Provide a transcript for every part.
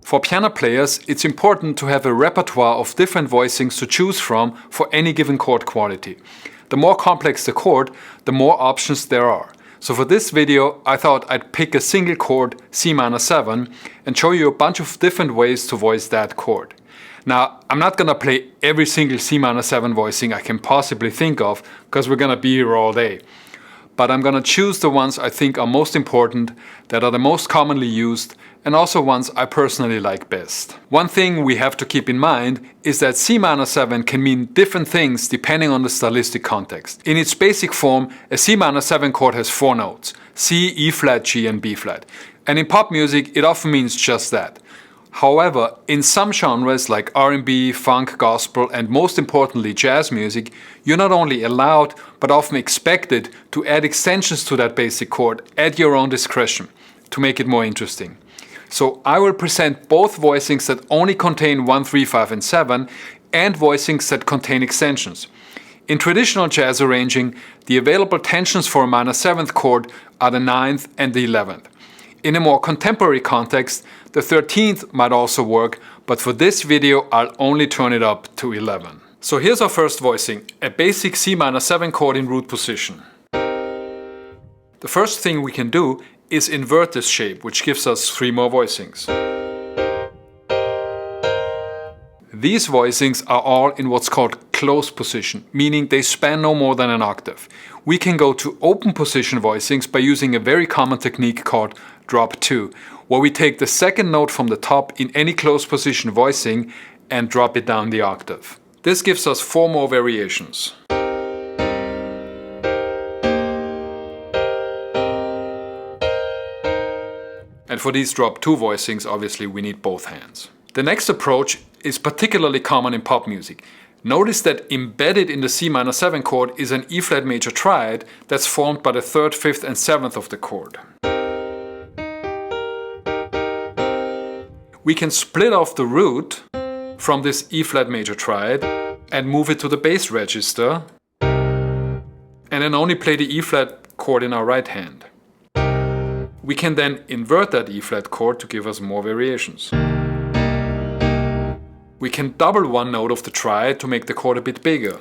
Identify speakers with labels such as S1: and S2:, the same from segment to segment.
S1: For piano players, it's important to have a repertoire of different voicings to choose from for any given chord quality. The more complex the chord, the more options there are. So for this video, I thought I'd pick a single chord, Cm7, and show you a bunch of different ways to voice that chord. Now, I'm not gonna play every single Cm7 voicing I can possibly think of, because we're gonna be here all day. But I'm gonna choose the ones I think are most important, that are the most commonly used, and also ones I personally like best. One thing we have to keep in mind is that Cm7 can mean different things depending on the stylistic context. In its basic form, a Cm7 chord has 4 notes: C, E flat, G and B flat. And in pop music it often means just that. However, in some genres like R&B, funk, gospel and most importantly jazz music, you're not only allowed but often expected to add extensions to that basic chord at your own discretion to make it more interesting. So I will present both voicings that only contain 1, 3, 5 and 7 and voicings that contain extensions. In traditional jazz arranging, the available tensions for a minor 7th chord are the 9th and the 11th. In a more contemporary context, the 13th might also work, but for this video I'll only turn it up to 11. So here's our first voicing, a basic Cm7 chord in root position. The first thing we can do is invert this shape, which gives us 3 more voicings. These voicings are all in what's called close position, meaning they span no more than an octave. We can go to open position voicings by using a very common technique called drop 2, where we take the second note from the top in any close position voicing and drop it down the octave. This gives us 4 more variations. And for these drop 2 voicings, obviously we need both hands. The next approach is particularly common in pop music. Notice that embedded in the Cm7 chord is an E flat major triad that's formed by the 3rd, 5th and 7th of the chord. We can split off the root from this E flat major triad and move it to the bass register and then only play the E flat chord in our right hand. We can then invert that E flat chord to give us more variations. We can double one note of the triad to make the chord a bit bigger.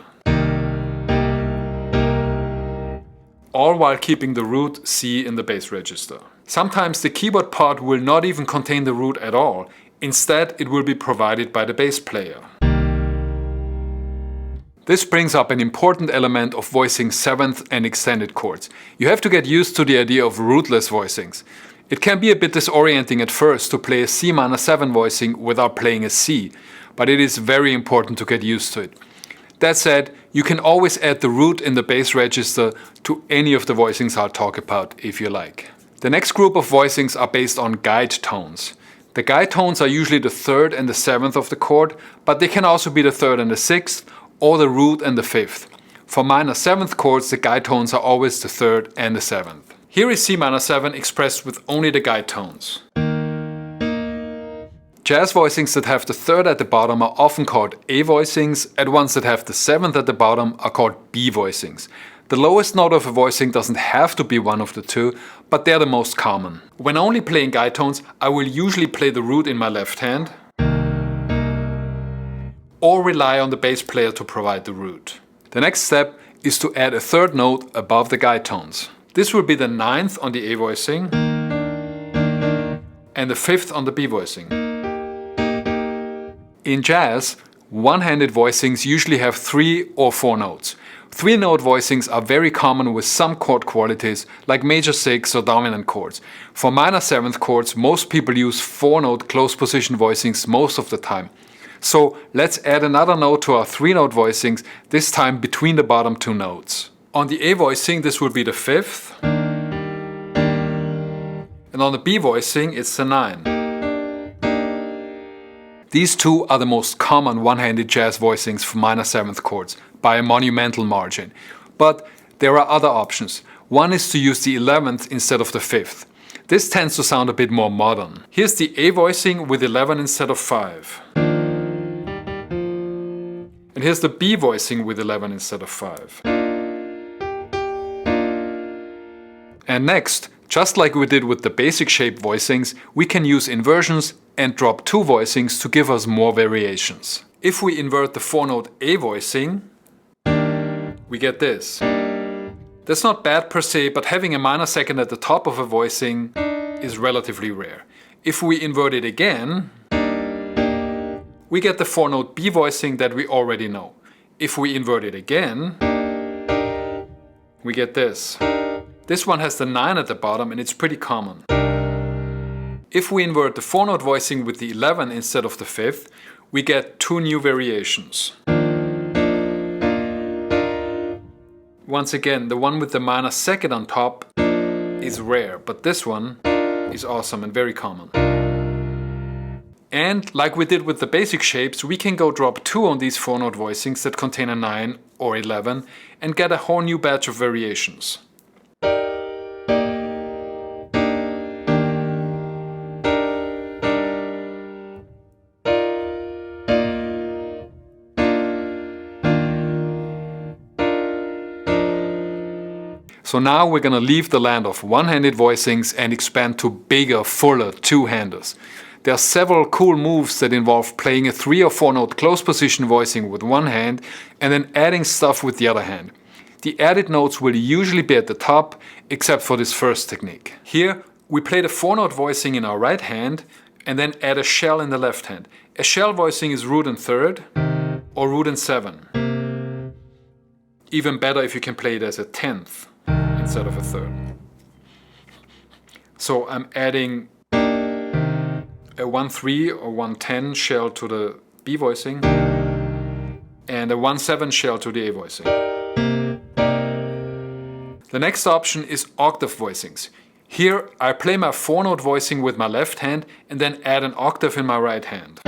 S1: All while keeping the root C in the bass register. Sometimes the keyboard part will not even contain the root at all. Instead, it will be provided by the bass player. This brings up an important element of voicing 7th and extended chords. You have to get used to the idea of rootless voicings. It can be a bit disorienting at first to play a Cm7 voicing without playing a C, but it is very important to get used to it. That said, you can always add the root in the bass register to any of the voicings I'll talk about if you like. The next group of voicings are based on guide tones. The guide tones are usually the 3rd and the 7th of the chord, but they can also be the 3rd and the 6th, or the root and the 5th. For minor 7th chords, the guide tones are always the 3rd and the 7th. Here is Cm7 expressed with only the guide tones. Jazz voicings that have the 3rd at the bottom are often called A voicings, and ones that have the 7th at the bottom are called B voicings. The lowest note of a voicing doesn't have to be one of the 2, but they're the most common. When only playing guide tones, I will usually play the root in my left hand, or rely on the bass player to provide the root. The next step is to add a 3rd note above the guide tones. This will be the 9th on the A voicing and the 5th on the B voicing. In jazz, one-handed voicings usually have 3 or 4 notes. 3-note voicings are very common with some chord qualities like major 6 or dominant chords. For minor 7th chords, most people use 4-note close position voicings most of the time. So let's add another note to our 3-note voicings, this time between the bottom 2 notes. On the A voicing this will be the 5th, and on the B voicing it's the 9. These 2 are the most common one-handed jazz voicings for minor 7th chords, by a monumental margin. But there are other options. One is to use the 11th instead of the 5th. This tends to sound a bit more modern. Here's the A voicing with 11 instead of 5. And here's the B voicing with 11 instead of 5. And next, just like we did with the basic shape voicings, we can use inversions and drop 2 voicings to give us more variations. If we invert the 4-note A voicing, we get this. That's not bad per se, but having a minor second at the top of a voicing is relatively rare. If we invert it again, we get the 4-note B voicing that we already know. If we invert it again, we get this. This one has the 9 at the bottom and it's pretty common. If we invert the 4-note voicing with the 11 instead of the 5th, we get 2 new variations. Once again, the one with the minor second on top is rare, but this one is awesome and very common. And like we did with the basic shapes, we can go drop 2 on these 4-note voicings that contain a 9 or 11 and get a whole new batch of variations. So now we're gonna leave the land of one-handed voicings and expand to bigger, fuller two-handers. There are several cool moves that involve playing a 3 or 4-note close position voicing with one hand and then adding stuff with the other hand. The added notes will usually be at the top, except for this first technique. Here we play the 4-note voicing in our right hand and then add a shell in the left hand. A shell voicing is root and 3rd or root and 7. Even better if you can play it as a 10th. Instead of a 3rd. So I'm adding a 1-3 or 1-10 shell to the B voicing and a 1-7 shell to the A voicing. The next option is octave voicings. Here I play my 4-note voicing with my left hand and then add an octave in my right hand.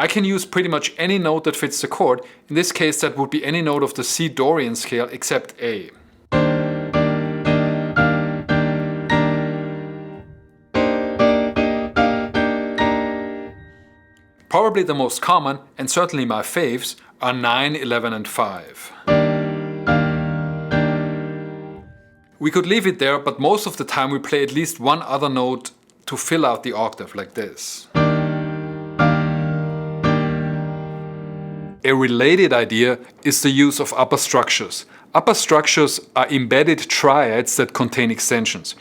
S1: I can use pretty much any note that fits the chord. In this case that would be any note of the C Dorian scale except A. Probably the most common, and certainly my faves, are 9, 11 and 5. We could leave it there, but most of the time we play at least one other note to fill out the octave like this. A related idea is the use of upper structures. Upper structures are embedded triads that contain extensions.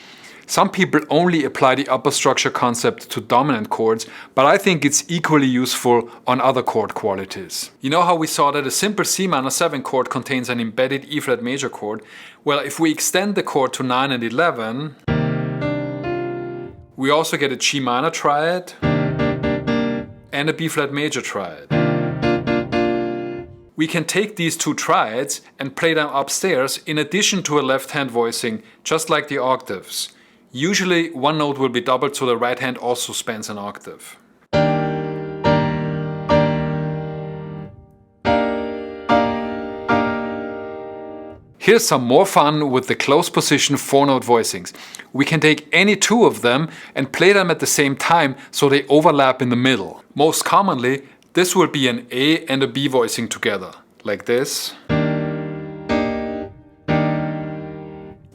S1: Some people only apply the upper structure concept to dominant chords, but I think it's equally useful on other chord qualities. You know how we saw that a simple Cmi7 chord contains an embedded E flat major chord? Well, if we extend the chord to 9 and 11, we also get a G minor triad and a B flat major triad. We can take these 2 triads and play them upstairs in addition to a left hand voicing, just like the octaves. Usually one note will be doubled so the right hand also spans an octave. Here's some more fun with the close position 4-note voicings. We can take any 2 of them and play them at the same time so they overlap in the middle. Most commonly, this will be an A and a B voicing together, like this,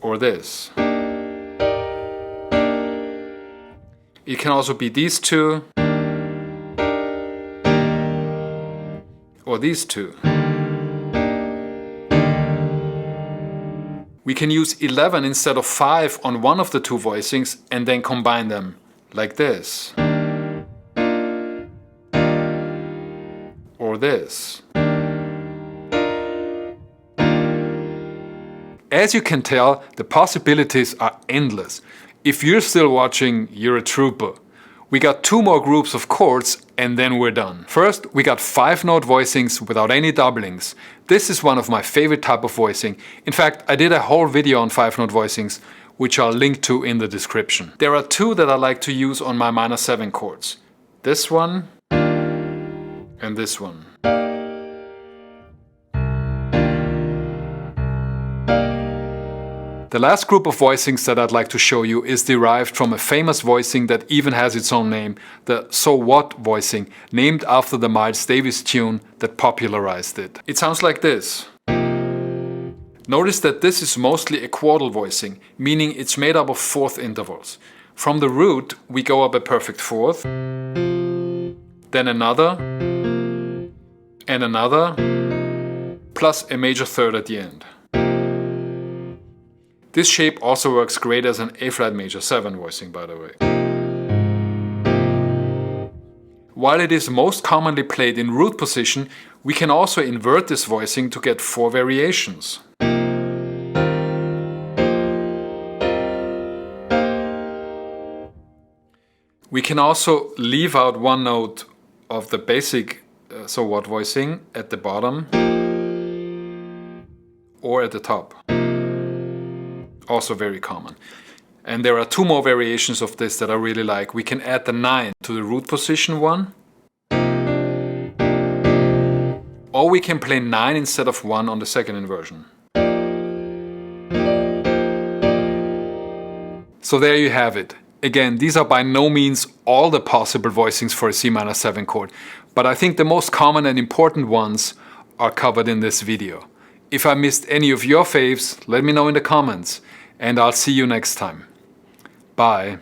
S1: or this. It can also be these 2, or these 2. We can use 11 instead of 5 on one of the 2 voicings and then combine them, like this. Or this. As you can tell, the possibilities are endless. If you're still watching, you're a trooper. We got 2 more groups of chords and then we're done. First, we got 5-note voicings without any doublings. This is one of my favorite type of voicing. In fact, I did a whole video on 5-note voicings, which I'll link to in the description. There are 2 that I like to use on my minor 7 chords. This one and this one. The last group of voicings that I'd like to show you is derived from a famous voicing that even has its own name, the So What voicing, named after the Miles Davis tune that popularized it. It sounds like this. Notice that this is mostly a chordal voicing, meaning it's made up of 4th intervals. From the root, we go up a perfect fourth, then another, and another, plus a major third at the end. This shape also works great as an A-flat major 7 voicing, by the way. While it is most commonly played in root position, we can also invert this voicing to get 4 variations. We can also leave out one note of the basic so what voicing at the bottom or at the top. Also very common. And there are 2 more variations of this that I really like. We can add the 9 to the root position one, or we can play 9 instead of 1 on the second inversion. So there you have it. Again, these are by no means all the possible voicings for a C-7 chord, but I think the most common and important ones are covered in this video. If I missed any of your faves, let me know in the comments, and I'll see you next time. Bye.